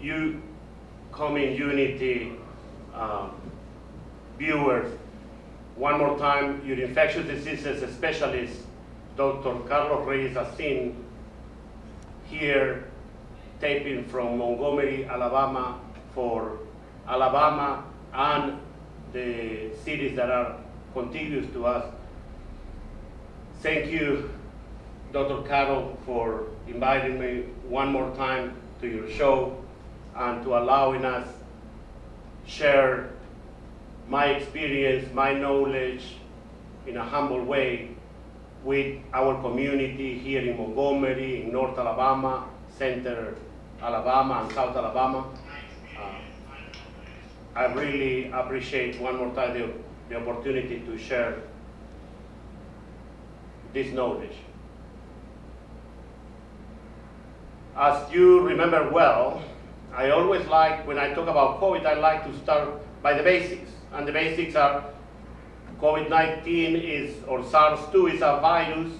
you coming Unity viewers, one more time, your infectious diseases specialist, Dr. Carlos Reyes has seen here taping from Montgomery, Alabama, for Alabama and the cities that are contiguous to us. Thank you, Dr. Carol, for inviting me one more time to your show and to allowing us share my experience, my knowledge in a humble way with our community here in Montgomery, in North Alabama, Center Alabama, and South Alabama. I really appreciate one more time the opportunity to share this knowledge. As you remember well, I always like, when I talk about COVID, I like to start by the basics. And the basics are COVID-19 is, or SARS-2 is a virus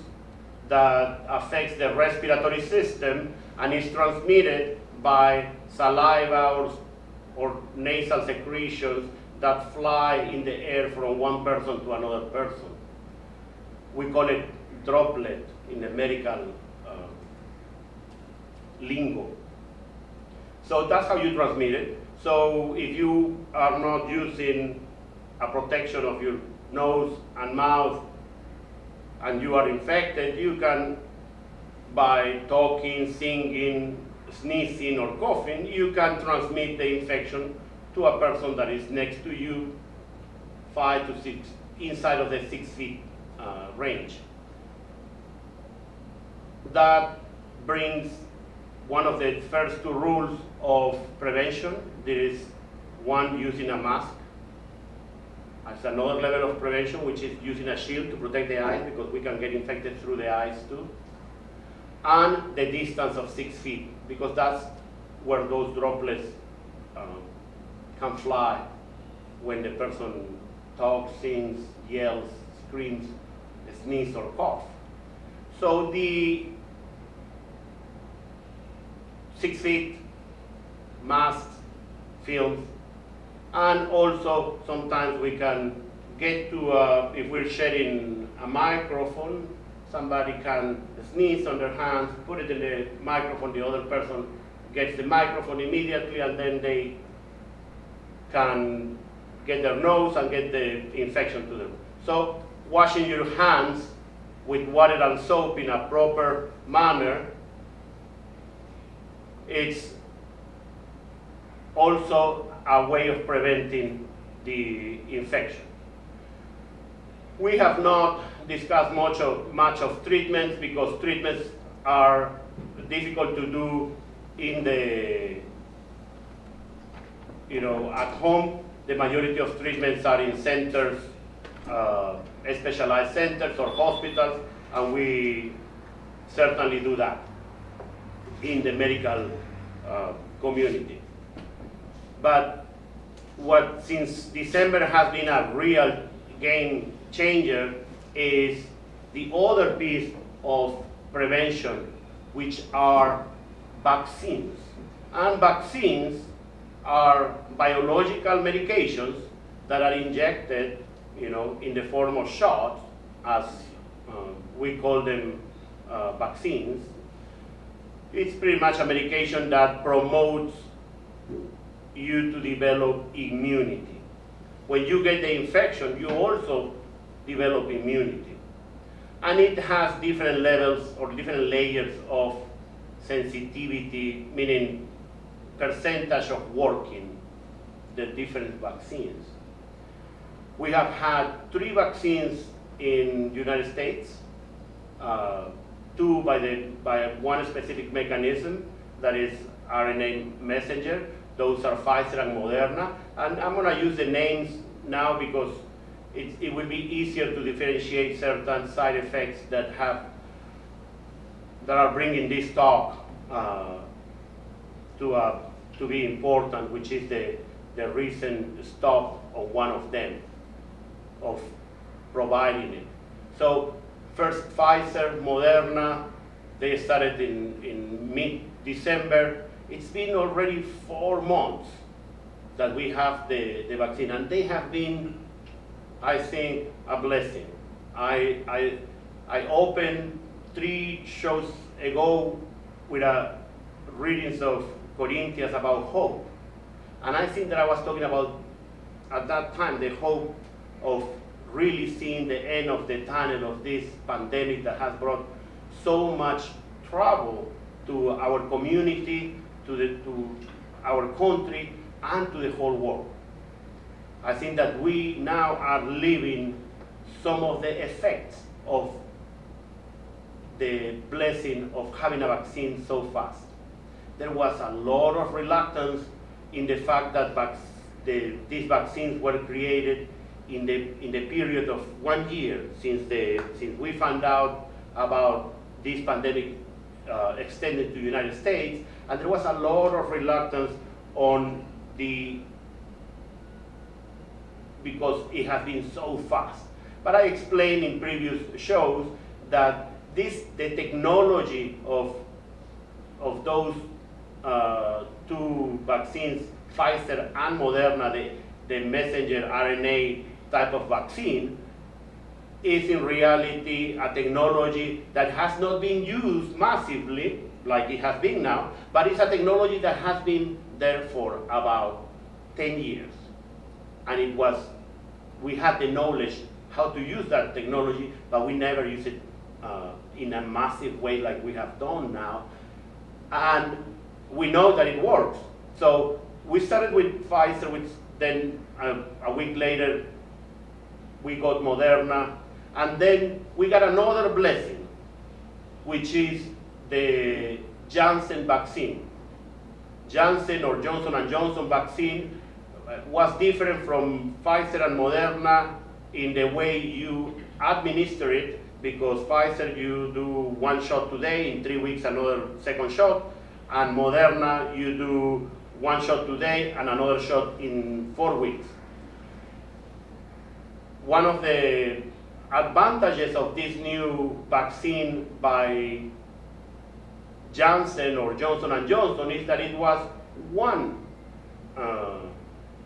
that affects the respiratory system and is transmitted by saliva or nasal secretions that fly in the air from one person to another person. We call it droplet in the medical lingo. So that's how you transmit it. So if you are not using a protection of your nose and mouth and you are infected, you can, by talking, singing, sneezing, or coughing, you can transmit the infection to a person that is next to you, 5 to 6, inside of the 6 feet range. That brings one of the first two rules of prevention. There is one, using a mask. As another level of prevention, which is using a shield to protect the eyes, because we can get infected through the eyes too. And the distance of 6 feet, because that's where those droplets can fly when the person talks, sings, yells, screams, sneezes, or coughs. So the 6 feet, masks, films, and also sometimes we can get to, if we're sharing a microphone, somebody can sneeze on their hands, put it in the microphone, the other person gets the microphone immediately, and then they can get their nose and get the infection to them. So washing your hands with water and soap in a proper manner, it's also a way of preventing the infection. We have not discussed much of treatments, because treatments are difficult to do in the, at home. The majority of treatments are in centers, specialized centers or hospitals, and we certainly do that in the medical community. But what since December has been a real game changer is the other piece of prevention, which are vaccines. And vaccines are biological medications that are injected, in the form of shots, as we call them vaccines. It's pretty much a medication that promotes you to develop immunity. When you get the infection, you also develop immunity. And it has different levels or different layers of sensitivity, meaning percentage of working the different vaccines. We have had 3 vaccines in the United States, 2 by one specific mechanism, that is RNA messenger. Those are Pfizer and Moderna. And I'm going to use the names now because it will be easier to differentiate certain side effects that are bringing this talk to be important, which is the recent stop of one of them, of providing it. So first Pfizer, Moderna, they started in mid-December. it's been already 4 months that we have the vaccine, and they have been, I think, a blessing. I opened 3 shows ago with a readings of Corinthians about hope. And I think that I was talking about, at that time, the hope of really seeing the end of the tunnel of this pandemic that has brought so much trouble to our community, to our country, and to the whole world. I think that we now are living some of the effects of the blessing of having a vaccine so fast. There was a lot of reluctance in the fact that these vaccines were created in the period of 1 year since we found out about this pandemic extended to the United States, and there was a lot of reluctance because it has been so fast. But I explained in previous shows that the technology of those 2 vaccines, Pfizer and Moderna, the messenger RNA type of vaccine, is in reality a technology that has not been used massively like it has been now, but it's a technology that has been there for about 10 years. And we had the knowledge how to use that technology, but we never use it in a massive way like we have done now. And we know that it works. So we started with Pfizer, which then a week later we got Moderna, and then we got another blessing, which is the Janssen vaccine. Janssen or Johnson & Johnson vaccine was different from Pfizer and Moderna in the way you administer it, because Pfizer you do 1 shot today, in 3 weeks another second shot, and Moderna you do 1 shot today and another shot in 4 weeks. One of the advantages of this new vaccine by Janssen or Johnson & Johnson is that it was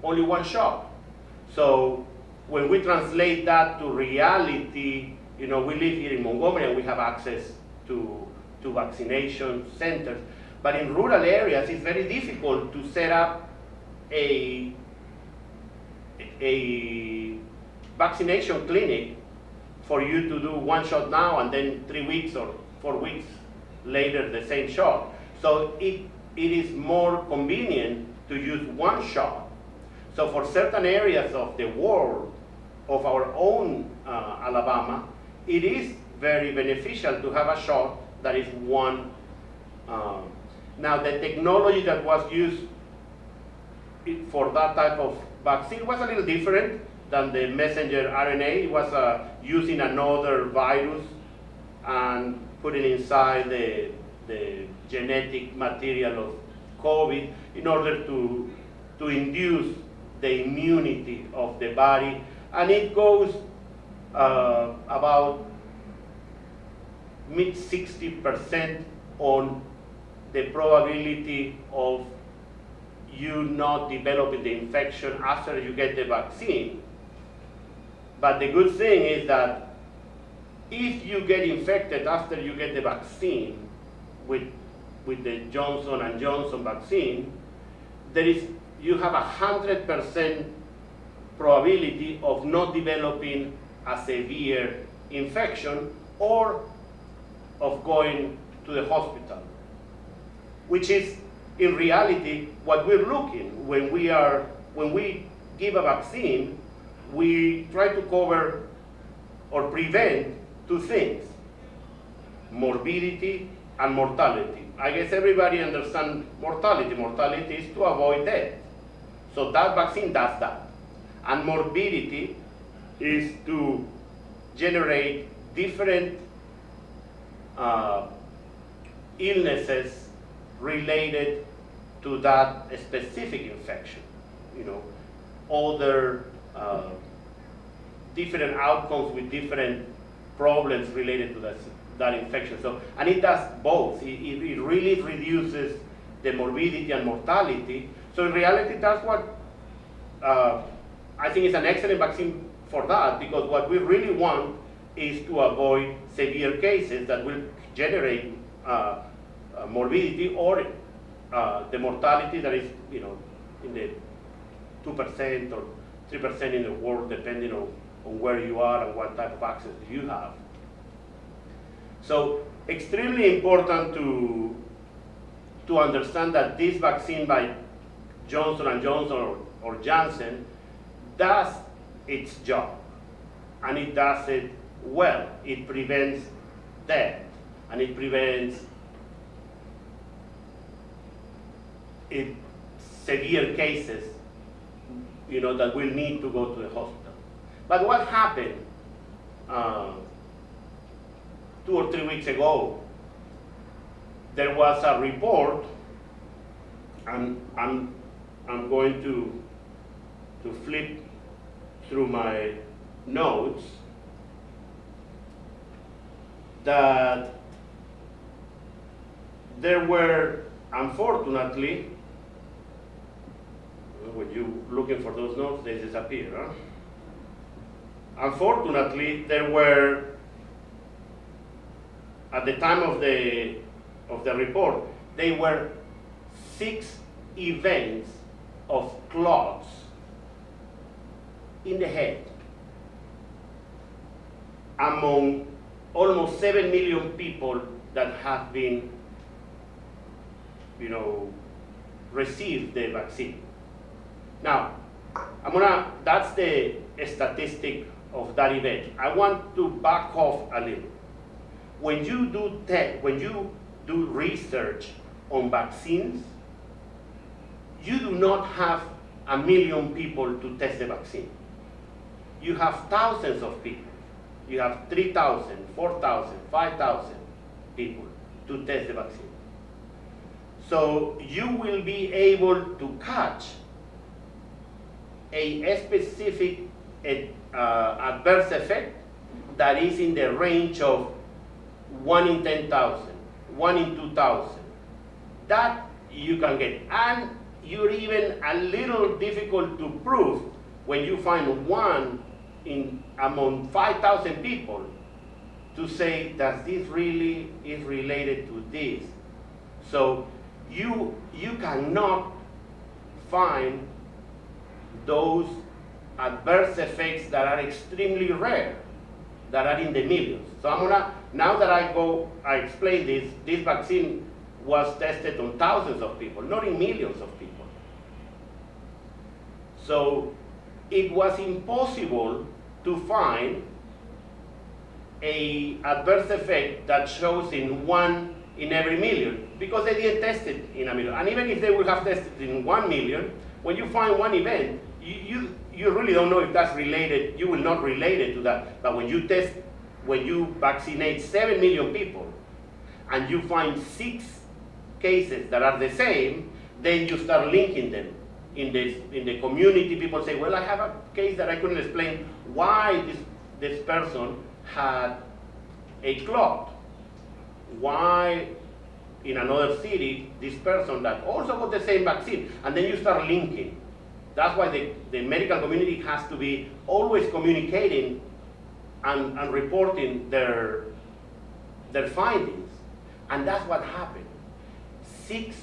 only one shot. So when we translate that to reality, we live here in Montgomery and we have access to vaccination centers. But in rural areas, it's very difficult to set up a vaccination clinic for you to do 1 shot now and then 3 weeks or 4 weeks later the same shot. So it is more convenient to use 1 shot. So for certain areas of the world, of our own Alabama, it is very beneficial to have a shot that is 1. Now the technology that was used for that type of vaccine was a little different than the messenger RNA. It was using another virus and putting inside the genetic material of COVID in order to induce the immunity of the body. And it goes about mid 60% on the probability of you not developing the infection after you get the vaccine. But the good thing is that if you get infected after you get the vaccine with the Johnson & Johnson vaccine, you have 100% probability of not developing a severe infection or of going to the hospital, which is in reality what we're looking when we give a vaccine. We try to cover or prevent 2 things: morbidity and mortality. I guess everybody understands mortality. Mortality is to avoid death. So that vaccine does that. And morbidity is to generate different illnesses related to that specific infection. Other different outcomes with different problems related to that infection. So, and it does both. It really reduces the morbidity and mortality. So in reality, that's what I think is an excellent vaccine for that, because what we really want is to avoid severe cases that will generate morbidity or the mortality that is, in the 2% or 3% in the world, depending on where you are and what type of access you have. So extremely important to understand that this vaccine by Johnson & Johnson or Janssen does its job, and it does it well. It prevents death, and it prevents severe cases, that will need to go to the hospital. But what happened 2 or 3 weeks ago? There was a report, and I'm going to flip through my notes, that there were, unfortunately, when you're looking for those notes, they disappear. Huh? Unfortunately, there were, at the time of the report, there were 6 events of clots in the head among almost 7 million people that have been, received the vaccine. Now, that's the statistic of that event. I want to back off a little. When you do research on vaccines, you do not have 1 million people to test the vaccine. You have thousands of people. You have 3,000, 4,000, 5,000 people to test the vaccine. So you will be able to catch a specific adverse effect that is in the range of 1 in 10,000, 1 in 2,000. That you can get. And you're even a little difficult to prove when you find one among 5,000 people to say that this really is related to this. So you cannot find those adverse effects that are extremely rare, that are in the millions. So now that I explain this vaccine was tested on thousands of people, not in millions of people. So it was impossible to find a adverse effect that shows in 1 in every million, because they didn't test it in 1 million. And even if they would have tested in 1 million, when you find one event, you really don't know if that's related. You will not relate it to that. But when you vaccinate 7 million people, and you find 6 cases that are the same, then you start linking them. In the community, people say, well, I have a case that I couldn't explain why this person had a clot. Why in another city, this person that also got the same vaccine, and then you start linking. That's why the medical community has to be always communicating and reporting their findings. And that's what happened. 6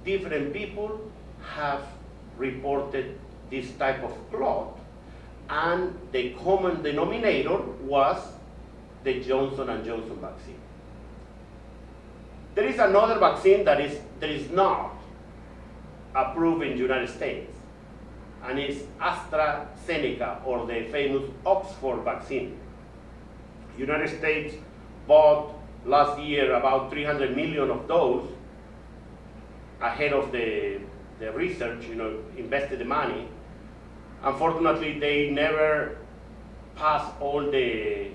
different people have reported this type of clot, and the common denominator was the Johnson & Johnson vaccine. There is another vaccine that is not approved in the United States, and it's AstraZeneca, or the famous Oxford vaccine. United States bought last year about 300 million of those ahead of the research, invested the money. Unfortunately, they never passed all the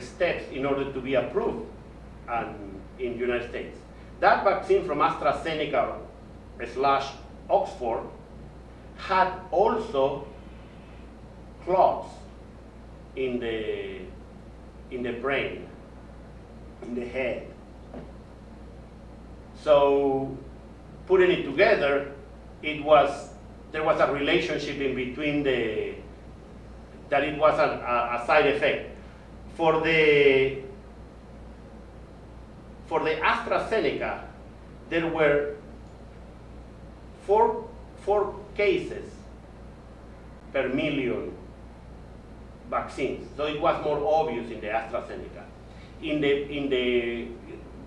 steps in order to be approved in the United States. That vaccine from AstraZeneca / Oxford had also clots in the brain, in the head. So putting it together, there was a relationship in between that it was a side effect. For the AstraZeneca, there were four cases per million vaccines. So it was more obvious in the AstraZeneca.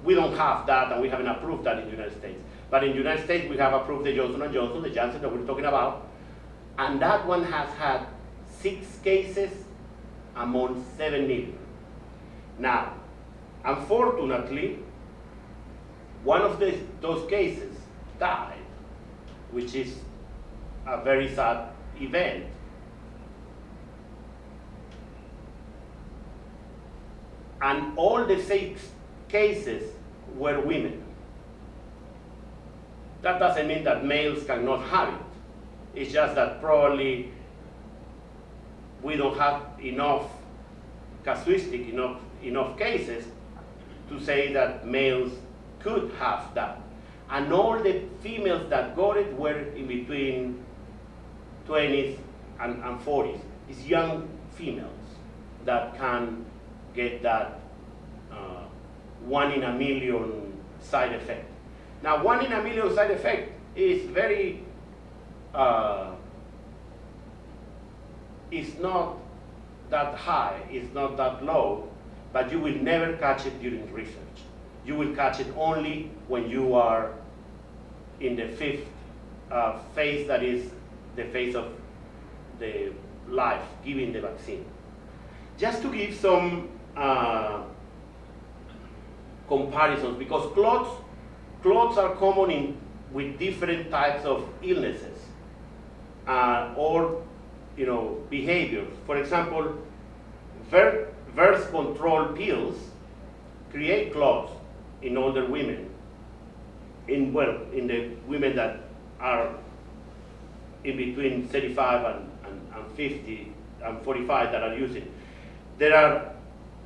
We don't have that, and we haven't approved that in the United States. But in the United States, we have approved the Johnson & Johnson, the Janssen that we're talking about, and that one has had 6 cases among 7 million. Now, unfortunately, one of those cases died, which is a very sad event. And all the 6 cases were women. That doesn't mean that males cannot have it. It's just that probably we don't have enough casuistic, enough cases to say that males could have that. And all the females that got it were in between 20s and 40s. It's young females that can get that 1 in a million side effect. Now, 1 in a million side effect is very, it's not that high, it's not that low, but you will never catch it during research. You will catch it only when you are in the 5th phase, that is the phase of the life, giving the vaccine. Just to give some comparisons, because clots are common with different types of illnesses or behaviors. For example, birth control pills create clots in older women, in the women that are in between 35 and 50 and 45 that are using. There are,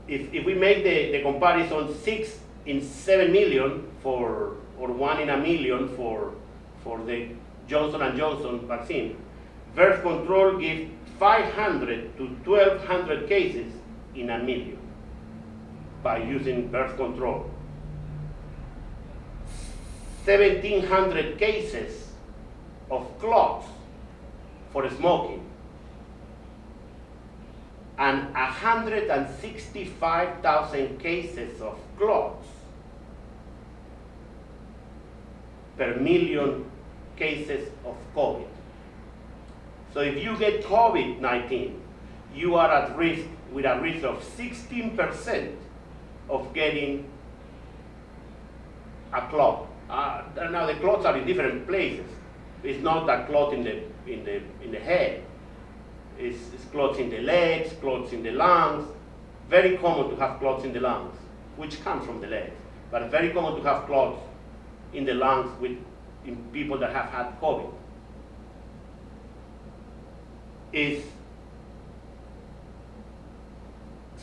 if we make the comparison, 6 in 7 million or 1 in a million for the Johnson & Johnson vaccine, birth control gives 500 to 1,200 cases in a million by using birth control. 1,700 cases of clots for smoking, and 165,000 cases of clots per million cases of COVID. So if you get COVID-19, you are at risk, with a risk of 16% of getting a clot. Now the clots are in different places. It's not a clot in the head. It's clots in the legs, clots in the lungs. Very common to have clots in the lungs, which come from the legs. But very common to have clots in the lungs in people that have had COVID. Is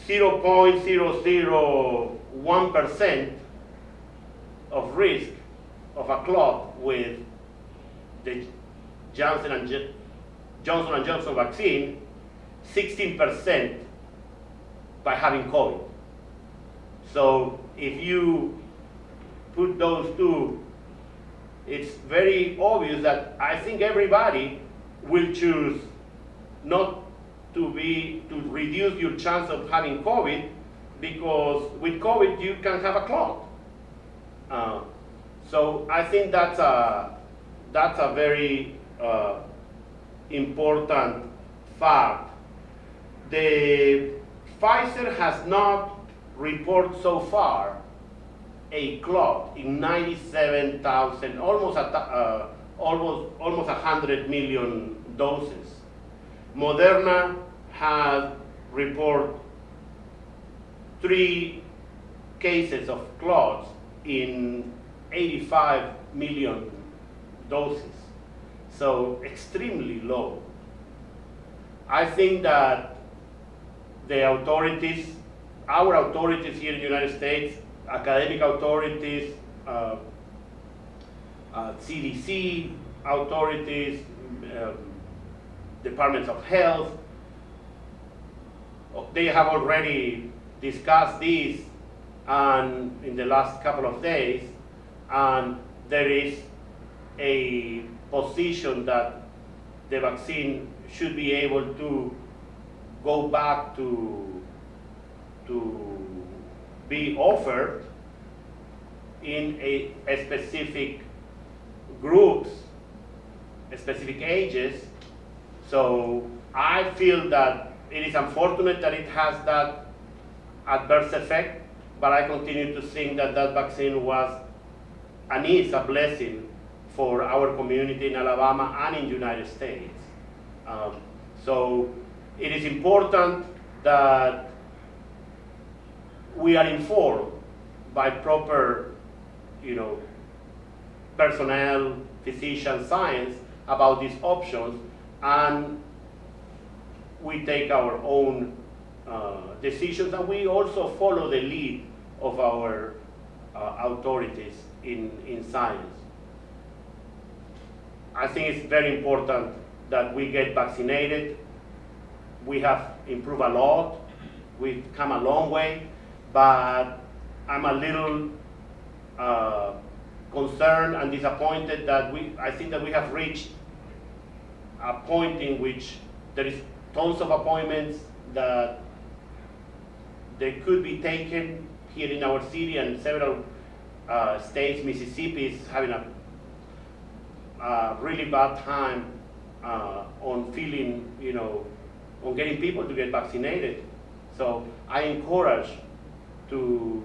0.001% of risk of a clot with the Johnson & Johnson vaccine, 16% by having COVID. So if you put those two, it's very obvious that I think everybody will choose not to reduce your chance of having COVID, because with COVID you can have a clot. So I think that's a very important fact. The Pfizer has not reported so far a clot in 97,000, almost 100 million doses. Moderna has reported 3 cases of clots in 85 million doses. So extremely low. I think that the authorities, our authorities here in the United States, academic authorities, CDC authorities, departments of health. They have already discussed this and in the last couple of days, and there is a position that the vaccine should be able to go back to be offered in a specific groups, specific ages. So I feel that it is unfortunate that it has that adverse effect, but I continue to think that that vaccine was and is a blessing for our community in Alabama and in the United States. So it is important that we are informed by proper, personnel, physician, science about these options, and we take our own decisions, and we also follow the lead of our authorities in science. I think it's very important that we get vaccinated. We have improved a lot. We've come a long way, but I'm a little concerned and disappointed that I think that we have reached a point in which there is tons of appointments that they could be taken here in our city, and several states. Mississippi is having a really bad time on filling, on getting people to get vaccinated. So I encourage to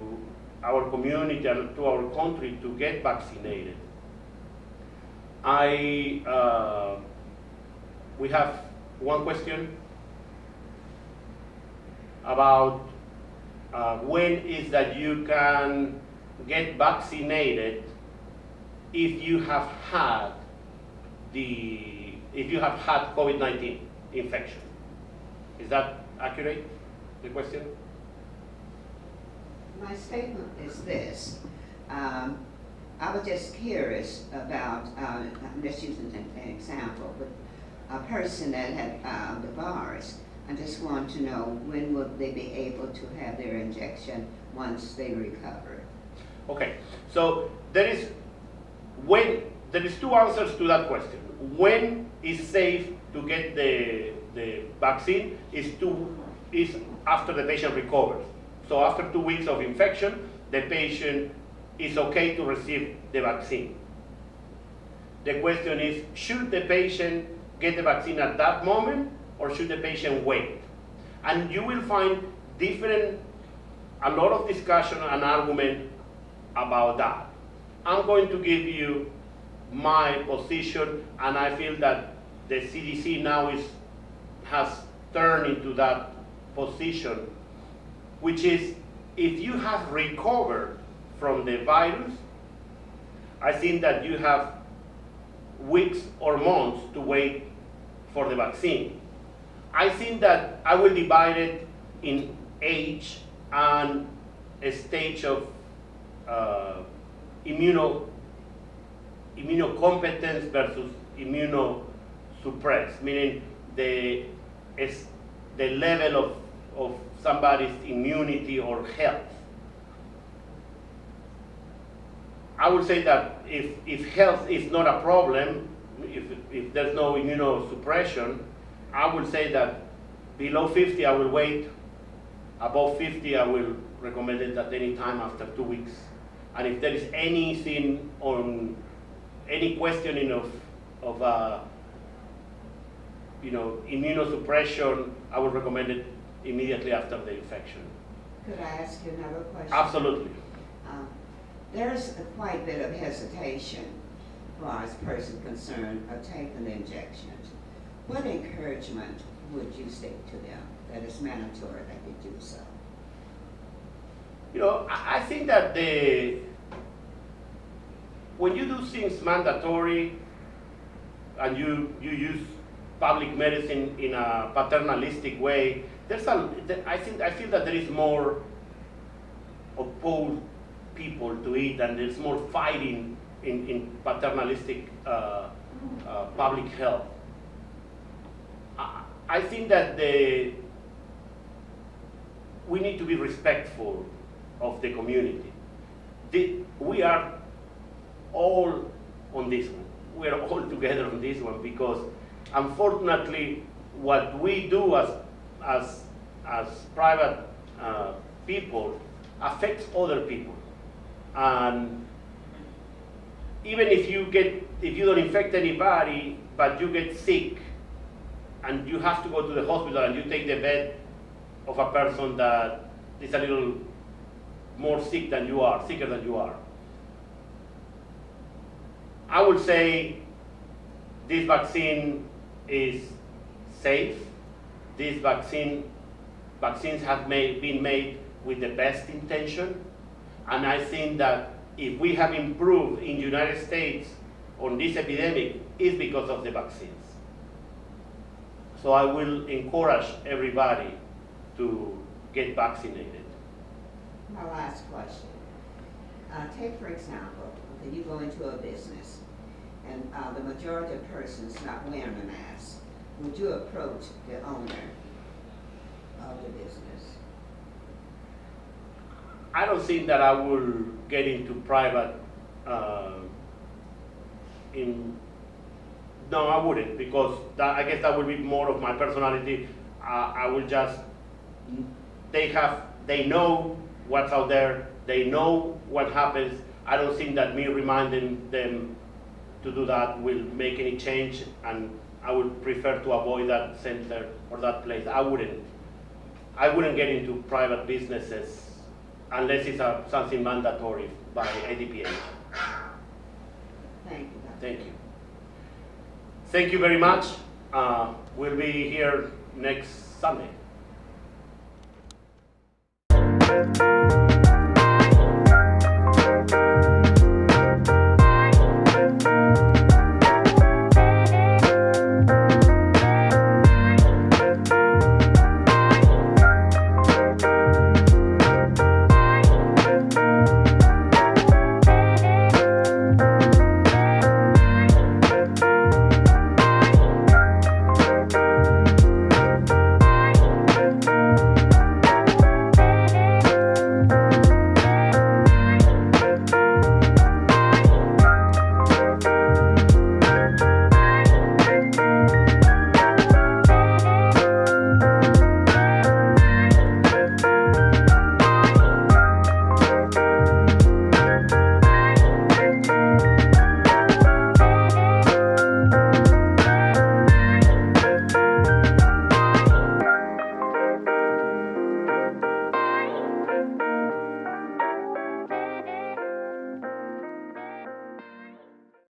our community and to our country to get vaccinated. We have one question about when is that you can get vaccinated if you have had COVID-19 infection. Is that accurate, the question? My statement is this. I was just curious about, I'm just using an example, but a person that had the virus, I just want to know when will they be able to have their injection once they recover? Okay, so there is two answers to that question. When is safe to get the vaccine is after the patient recovers. So after 2 weeks of infection, the patient is okay to receive the vaccine. The question is, should the patient get the vaccine at that moment, or should the patient wait? And you will find a lot of discussion and argument about that. I'm going to give you my position, and I feel that the CDC now has turned into that position, which is if you have recovered from the virus, I think that you have weeks or months to wait for the vaccine. I think that I will divide it in age and a stage of immunocompetence versus immunosuppressed, meaning the level of somebody's immunity or health. I would say that if health is not a problem, if there's no immunosuppression, I would say that below 50 I will wait, above 50 I will recommend it at any time after 2 weeks. And if there is anything on any questioning of immunosuppression, I would recommend it immediately after the infection. Could I ask you another question? Absolutely. There's quite a bit of hesitation as far as person concerned of taking the injections. What encouragement would you say to them that it's mandatory that they do so? I think that when you do things mandatory and you use public medicine in a paternalistic way, I feel that there is more opposed people to it, and there's more fighting in paternalistic public health. I think that we need to be respectful of the community. We are all on this one. We are all together on this one because, unfortunately, what we do as private people affects other people. And even if you don't infect anybody, but you get sick, and you have to go to the hospital and you take the bed of a person that is a little more sick than you are, sicker than you are. I would say this vaccine is safe. These vaccines have been made with the best intention. And I think that if we have improved in the United States on this epidemic, it's because of the vaccines. So I will encourage everybody to get vaccinated. My last question. Take, for example, that you go into a business and the majority of persons not wearing a mask. Would you approach the owner of the business? I don't think that I will get into private, no, I wouldn't, because I guess that would be more of my personality. I will just, they know what's out there, they know what happens. I don't think that me reminding them to do that will make any change, and I would prefer to avoid that center or that place. I wouldn't get into private businesses unless it's something mandatory by ADPH. Thank you. Thank you. Thank you very much. We'll be here next Sunday.